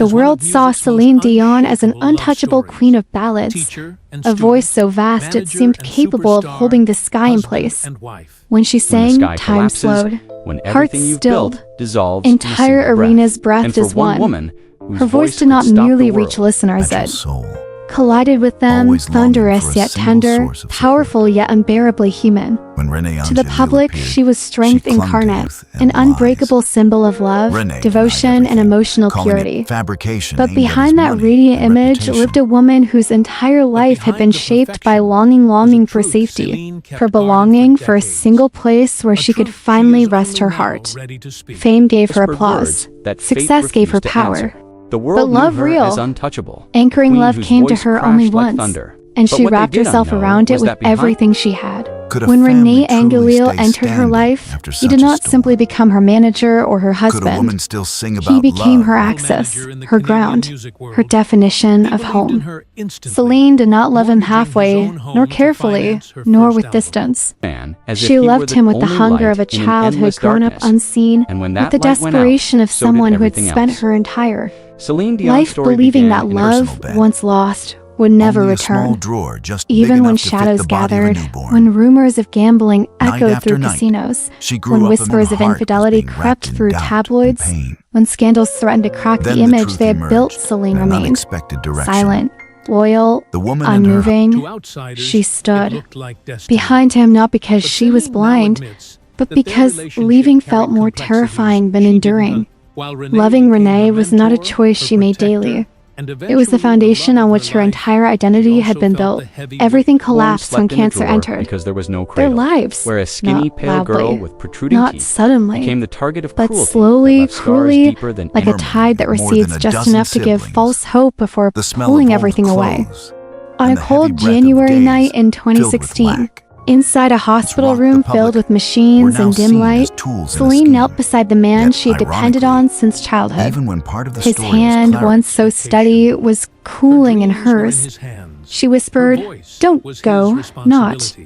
The world saw Céline Dion as an untouchable queen of ballads, a voice so vast it seemed capable of holding the sky in place. When she sang, time slowed, hearts stilled, entire arenas breathed as one. Her voice did not merely reach listeners, it collided with them, thunderous yet tender, powerful yet unbearably human. To the public, she was strength incarnate, an unbreakable symbol of love, devotion, and emotional purity. But behind that radiant image lived a woman whose entire life had been shaped by longing for safety, for belonging, for a single place where she could finally rest her heart. Fame gave her applause. Success gave her power. But love real, anchoring love came to her only once, and she wrapped herself around it with everything she had. When René Angélil entered her life, he did not simply become her manager or her husband. He became her access, her ground, her definition of home. Céline did not love him halfway, nor carefully, nor with distance. She loved him with the hunger of a child who had grown up unseen, with the desperation of someone who had spent her entire life believing that love, once lost, would never return. Even when shadows gathered, when rumors of gambling echoed through casinos, when whispers of infidelity crept through tabloids, when scandals threatened to crack the image they had built, Céline remained silent, loyal, unmoving. She stood behind him not because she was blind, but because leaving felt more terrifying than enduring. Loving René was not a choice she made daily. It was the foundation on which her entire identity had been built. Everything collapsed when cancer entered. Their lives, not loudly, not suddenly, but slowly, cruelly, like a tide that recedes just enough to give false hope before pulling everything away. On a cold January night in 2016, inside a hospital room filled with machines and dim light, Céline knelt beside the man she had depended on since childhood. His hand, once so steady, was cooling in hers. She whispered, "Don't go, not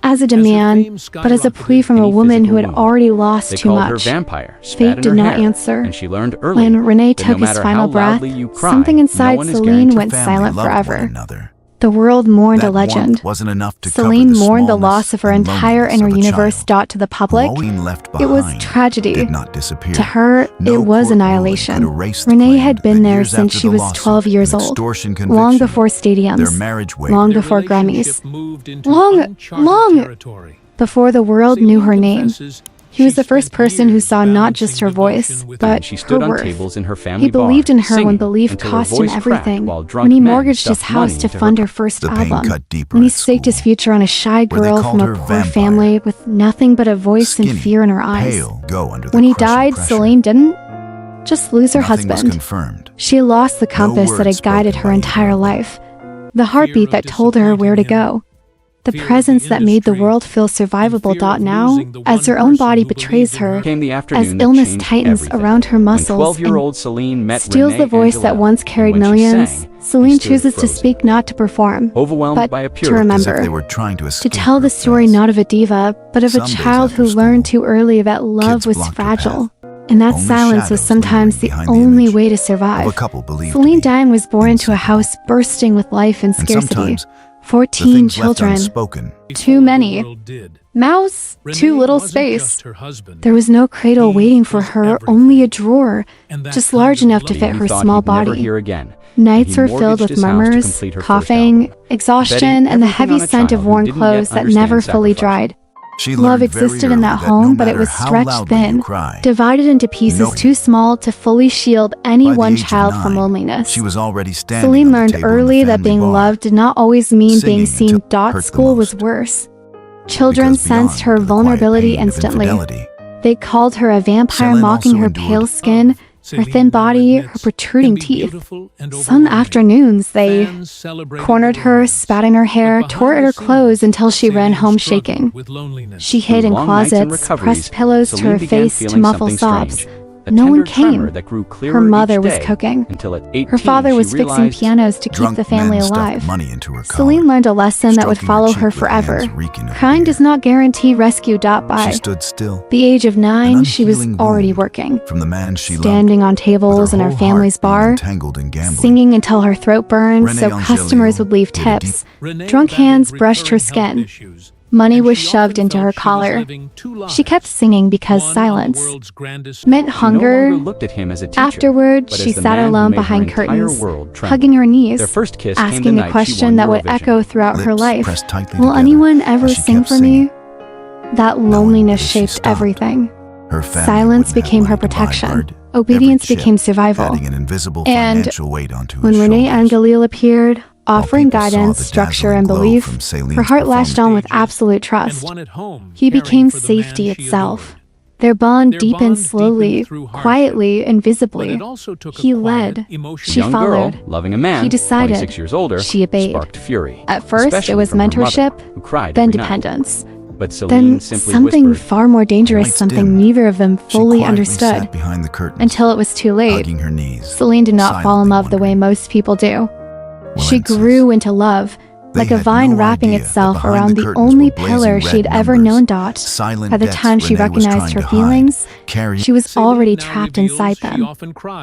as a demand, but as a plea from a woman who had already lost too much." Fate did not answer. When René took his final breath, something inside Céline went silent forever. The world mourned a legend. Céline mourned the loss of her entire inner universe. To the public, it was tragedy. To her, it was annihilation. René had been there since she was 12 years old, long before stadiums, long before Grammys, long before the world knew her name. He was the first person who saw not just her voice, but her worth. He believed in her when belief cost him everything, when he mortgaged his house to fund her first album, when he staked his future on a shy girl from a poor family with nothing but a voice and fear in her eyes. When he died, Céline didn't just lose her husband. She lost the compass that had guided her entire life, the heartbeat that told her where to go. The presence that made the world feel survivable. Now, as her own body betrays her, as illness tightens around her muscles and steals the voice that once carried millions, Céline chooses to speak, not to perform, but to remember, to tell the story not of a diva, but of a child who learned too early that love was fragile. And that silence was sometimes the only way to survive. Céline Dion was born into a house bursting with life and scarcity. 14 children, too many. Mouths, too little space. There was no cradle waiting for her, only a drawer, just large enough to fit her small body. Nights were filled with murmurs, coughing, exhaustion, and the heavy scent of worn clothes that never fully dried. Love existed in that home, but it was stretched thin, divided into pieces too small to fully shield any one child from loneliness. Céline learned early that being loved did not always mean being seen. School was worse. Children sensed her vulnerability instantly. They called her a vampire, mocking her pale skin, her thin body, her protruding teeth. Some afternoons, they cornered her, spat in her hair, tore at her clothes until she ran home shaking. She hid in closets, pressed pillows to her face to muffle sobs. No one came. Her mother was cooking. Her father was fixing pianos to keep the family alive. Céline learned a lesson that would follow her forever. Crying does not guarantee rescue. By the age of 9, she was already working, standing on tables in her family's bar, singing until her throat burned so customers would leave tips. Drunk hands brushed her skin. Money was shoved into her collar. She kept singing because silence meant hunger. Afterward, she sat alone behind curtains, hugging her knees, asking a question that would echo throughout her life. Will anyone ever sing for me? That loneliness shaped everything. Silence became her protection. Obedience became survival. And when René Angélil appeared, offering guidance, structure, and belief, her heart latched on with absolute trust. He became safety itself. Their bond deepened slowly, quietly, invisibly. He led. She followed. He decided. She obeyed. At first, it was mentorship, then dependence. Then something far more dangerous, something neither of them fully understood. Until it was too late. Céline did not fall in love the way most people do. She grew into love, like a vine wrapping itself around the only pillar she'd ever known. By the time she recognized her feelings, she was already trapped inside them.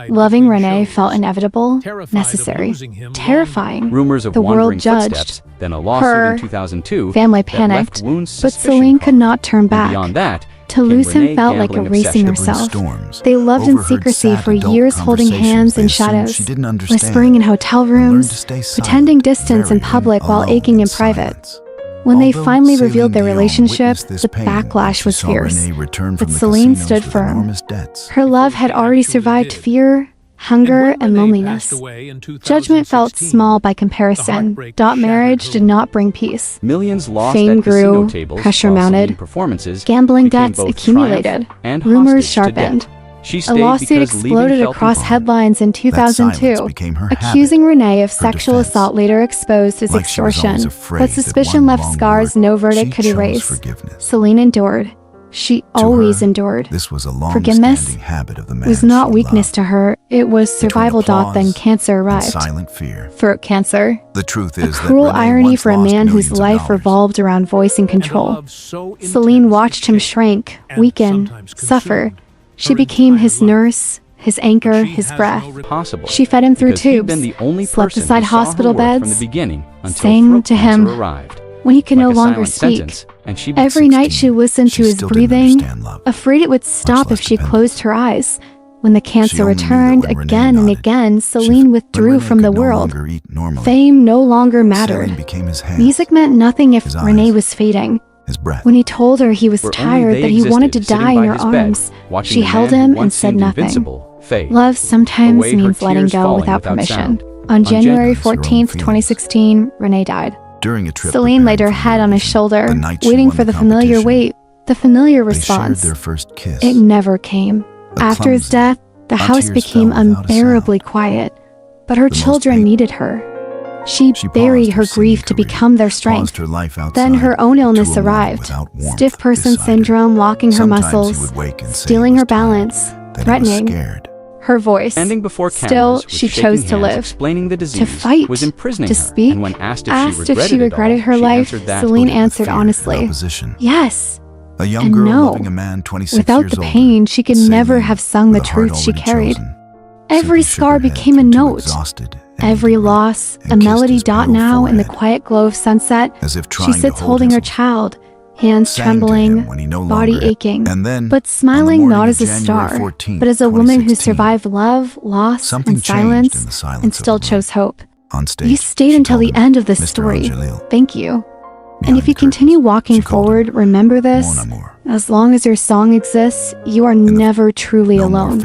Loving René felt inevitable, necessary, terrifying. The world judged. Her family panicked, but Céline could not turn back. To lose him felt like erasing herself. They loved in secrecy for years, holding hands in shadows, whispering in hotel rooms, pretending distance in public while aching in private. When they finally revealed their relationship, the backlash was fierce. But Céline stood firm. Her love had already survived fear, hunger, and loneliness. Judgment felt small by comparison. Marriage did not bring peace. Fame grew, pressure mounted, gambling debts accumulated, rumors sharpened. A lawsuit exploded across headlines in 2002, accusing René of sexual assault, later exposed as extortion. But suspicion left scars no verdict could erase. Céline endured. She always endured. Forgiveness was not weakness to her, it was survival. Then cancer arrived. Throat cancer. A cruel irony for a man whose life revolved around voice and control. Céline watched him shrink, weaken, suffer. She became his nurse, his anchor, his breath. She fed him through tubes, slept beside hospital beds, sang to him when he could no longer speak. Every night she listened to his breathing, afraid it would stop if she closed her eyes. When the cancer returned again and again, Céline withdrew from the world. Fame no longer mattered. Music meant nothing if René was fading. When he told her he was tired, that he wanted to die in her arms, she held him and said nothing. Love sometimes means letting go without permission. On January 14th, 2016, René died. Céline laid her head on his shoulder, waiting for the familiar wait, the familiar response. It never came. After his death, the house became unbearably quiet, but her children needed her. She buried her grief to become their strength. Then her own illness arrived, stiff person syndrome locking her muscles, stealing her balance, threatening her voice. Still, she chose to live, to fight, to speak. Asked if she regretted her life, Céline answered honestly, yes and no. Without the pain, she could never have sung the truth she carried. Every scar became a note, every loss, a melody. Now, in the quiet glow of sunset, she sits holding her child, hands trembling, body aching, but smiling not as a star, but as a woman who survived love, loss, and silence, and still chose hope. You stayed until the end of this story. Thank you. And if you continue walking forward, remember this: as long as your song exists, you are never truly alone.